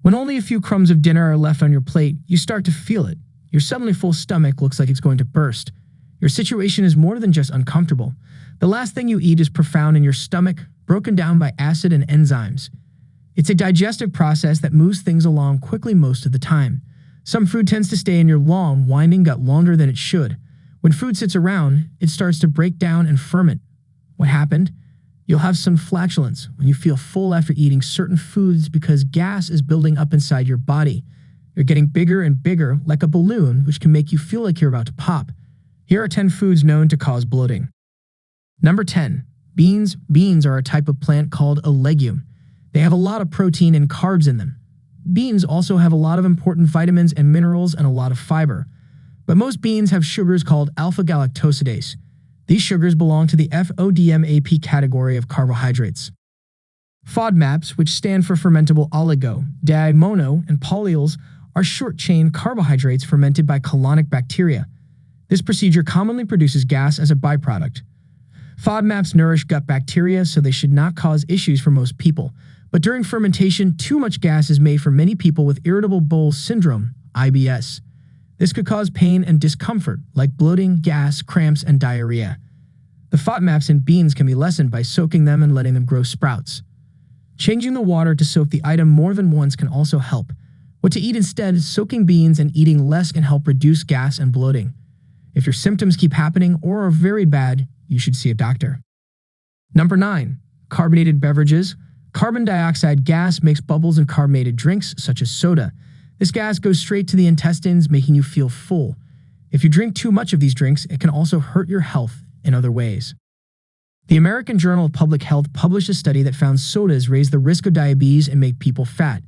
When only a few crumbs of dinner are left on your plate, you start to feel it. Your suddenly full stomach looks like it's going to burst. Your situation is more than just uncomfortable. The last thing you eat is profound in your stomach, broken down by acid and enzymes. It's a digestive process that moves things along quickly most of the time. Some food tends to stay in your long, winding gut longer than it should. When food sits around, it starts to break down and ferment. What happened? You'll have some flatulence when you feel full after eating certain foods because gas is building up inside your body. You're getting bigger and bigger, like a balloon, which can make you feel like you're about to pop. Here are 10 foods known to cause bloating. Number 10. Beans. Beans are a type of plant called a legume. They have a lot of protein and carbs in them. Beans also have a lot of important vitamins and minerals and a lot of fiber. But most beans have sugars called alpha-galactosidase. These sugars belong to the FODMAP category of carbohydrates. FODMAPs, which stand for fermentable oligo, mono, and polyols, are short-chain carbohydrates fermented by colonic bacteria. This procedure commonly produces gas as a byproduct. FODMAPs nourish gut bacteria, so they should not cause issues for most people. But during fermentation, too much gas is made for many people with irritable bowel syndrome, IBS. This could cause pain and discomfort, like bloating, gas, cramps, and diarrhea. The FODMAPs in beans can be lessened by soaking them and letting them grow sprouts. Changing the water to soak the item more than once can also help. What to eat instead is soaking beans and eating less can help reduce gas and bloating. If your symptoms keep happening or are very bad, you should see a doctor. Number 9. Carbonated beverages. Carbon dioxide gas makes bubbles in carbonated drinks, such as soda. This gas goes straight to the intestines, making you feel full. If you drink too much of these drinks, it can also hurt your health in other ways. The American Journal of Public Health published a study that found sodas raise the risk of diabetes and make people fat.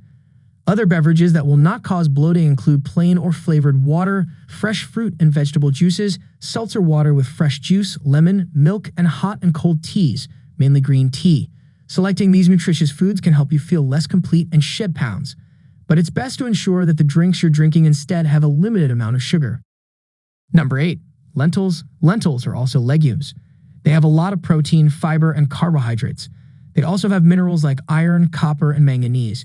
Other beverages that will not cause bloating include plain or flavored water, fresh fruit and vegetable juices, seltzer water with fresh juice, lemon, milk, and hot and cold teas, mainly green tea. Selecting these nutritious foods can help you feel less complete and shed pounds. But it's best to ensure that the drinks you're drinking instead have a limited amount of sugar. Number 8. Lentils. Lentils are also legumes. They have a lot of protein, fiber, and carbohydrates. They also have minerals like iron, copper, and manganese.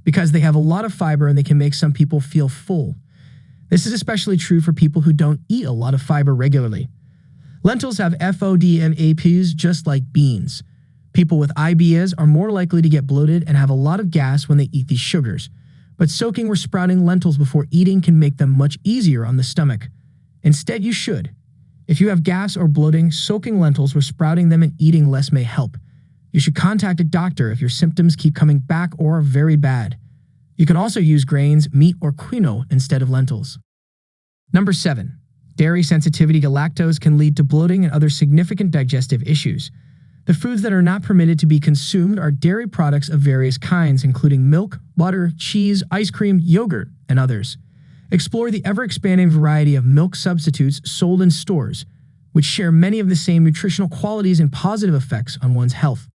Because they have a lot of fiber and they can make some people feel full. This is especially true for people who don't eat a lot of fiber regularly. Lentils have FODMAPs just like beans. People with IBS are more likely to get bloated and have a lot of gas when they eat these sugars. But soaking or sprouting lentils before eating can make them much easier on the stomach. Instead, you should. If you have gas or bloating, soaking lentils or sprouting them and eating less may help. You should contact a doctor if your symptoms keep coming back or are very bad. You can also use grains, meat, or quinoa instead of lentils. Number 7. Dairy sensitivity to lactose can lead to bloating and other significant digestive issues. The foods that are not permitted to be consumed are dairy products of various kinds, including milk, butter, cheese, ice cream, yogurt, and others. Explore the ever-expanding variety of milk substitutes sold in stores, which share many of the same nutritional qualities and positive effects on one's health.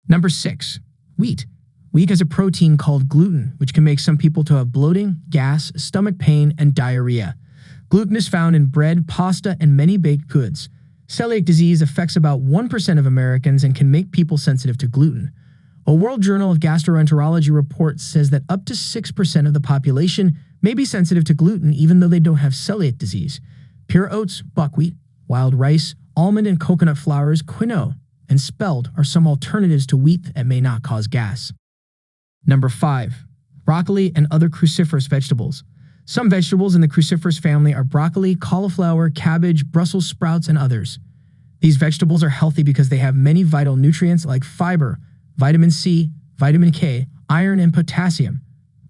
Number 6. Wheat. Wheat has a protein called gluten, which can make some people to have bloating, gas, stomach pain, and diarrhea. Gluten is found in bread, pasta, and many baked goods. Celiac disease affects about 1% of Americans and can make people sensitive to gluten. A World Journal of Gastroenterology report says that up to 6% of the population may be sensitive to gluten even though they don't have celiac disease. Pure oats, buckwheat, wild rice, almond and coconut flours, quinoa, and spelt are some alternatives to wheat that may not cause gas. Number 5. Broccoli and other cruciferous vegetables. Some vegetables in the cruciferous family are broccoli, cauliflower, cabbage, Brussels sprouts, and others. These vegetables are healthy because they have many vital nutrients like fiber, vitamin C, vitamin K, iron, and potassium.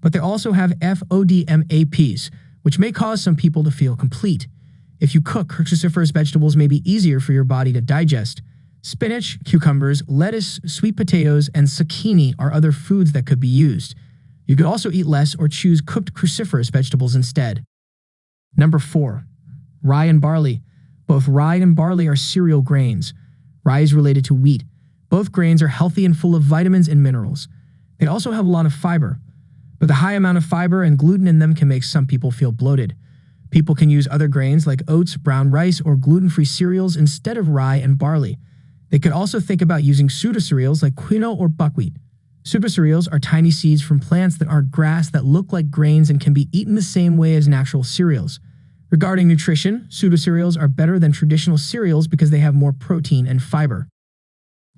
But they also have FODMAPs, which may cause some people to feel complete. If you cook, cruciferous vegetables may be easier for your body to digest. Spinach, cucumbers, lettuce, sweet potatoes, and zucchini are other foods that could be used. You could also eat less or choose cooked cruciferous vegetables instead. Number 4. Rye and barley. Both rye and barley are cereal grains. Rye is related to wheat. Both grains are healthy and full of vitamins and minerals. They also have a lot of fiber. But the high amount of fiber and gluten in them can make some people feel bloated. People can use other grains like oats, brown rice, or gluten-free cereals instead of rye and barley. They could also think about using pseudo-cereals like quinoa or buckwheat. Pseudocereals are tiny seeds from plants that aren't grass that look like grains and can be eaten the same way as natural cereals. Regarding nutrition, pseudocereals are better than traditional cereals because they have more protein and fiber.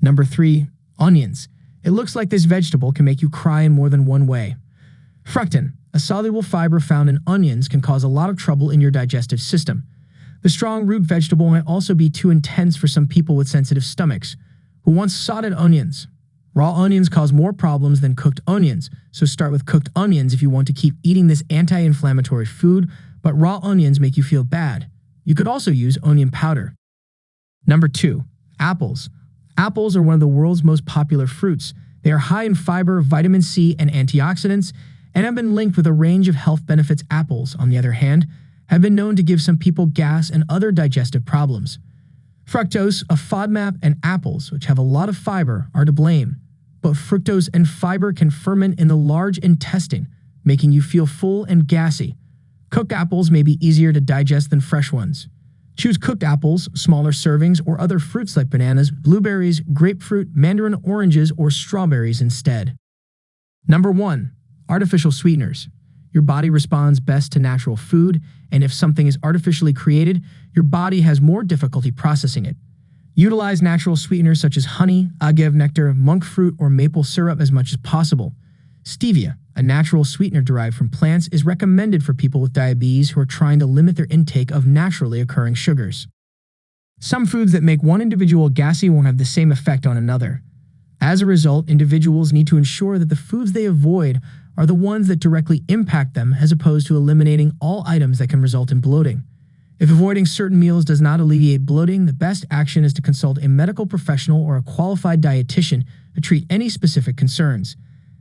Number 3. Onions. It looks like this vegetable can make you cry in more than one way. Fructan, a soluble fiber found in onions, can cause a lot of trouble in your digestive system. The strong root vegetable might also be too intense for some people with sensitive stomachs, who want sauteed onions. Raw onions cause more problems than cooked onions, so start with cooked onions if you want to keep eating this anti-inflammatory food, but raw onions make you feel bad. You could also use onion powder. Number 2. Apples. Apples are one of the world's most popular fruits. They are high in fiber, vitamin C, and antioxidants, and have been linked with a range of health benefits. Apples, on the other hand, have been known to give some people gas and other digestive problems. Fructose, a FODMAP, and apples, which have a lot of fiber, are to blame. But fructose and fiber can ferment in the large intestine, making you feel full and gassy. Cooked apples may be easier to digest than fresh ones. Choose cooked apples, smaller servings, or other fruits like bananas, blueberries, grapefruit, mandarin oranges, or strawberries instead. Number 1. Artificial sweeteners. Your body responds best to natural food, and if something is artificially created, your body has more difficulty processing it. Utilize natural sweeteners such as honey, agave nectar, monk fruit, or maple syrup as much as possible. Stevia, a natural sweetener derived from plants, is recommended for people with diabetes who are trying to limit their intake of naturally occurring sugars. Some foods that make one individual gassy won't have the same effect on another. As a result, individuals need to ensure that the foods they avoid are the ones that directly impact them, as opposed to eliminating all items that can result in bloating. If avoiding certain meals does not alleviate bloating, the best action is to consult a medical professional or a qualified dietitian to treat any specific concerns.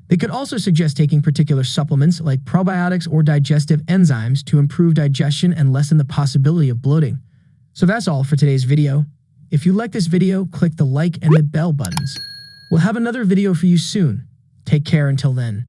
They could also suggest taking particular supplements like probiotics or digestive enzymes to improve digestion and lessen the possibility of bloating. So that's all for today's video. If you like this video, click the like and the bell buttons. We'll have another video for you soon. Take care until then.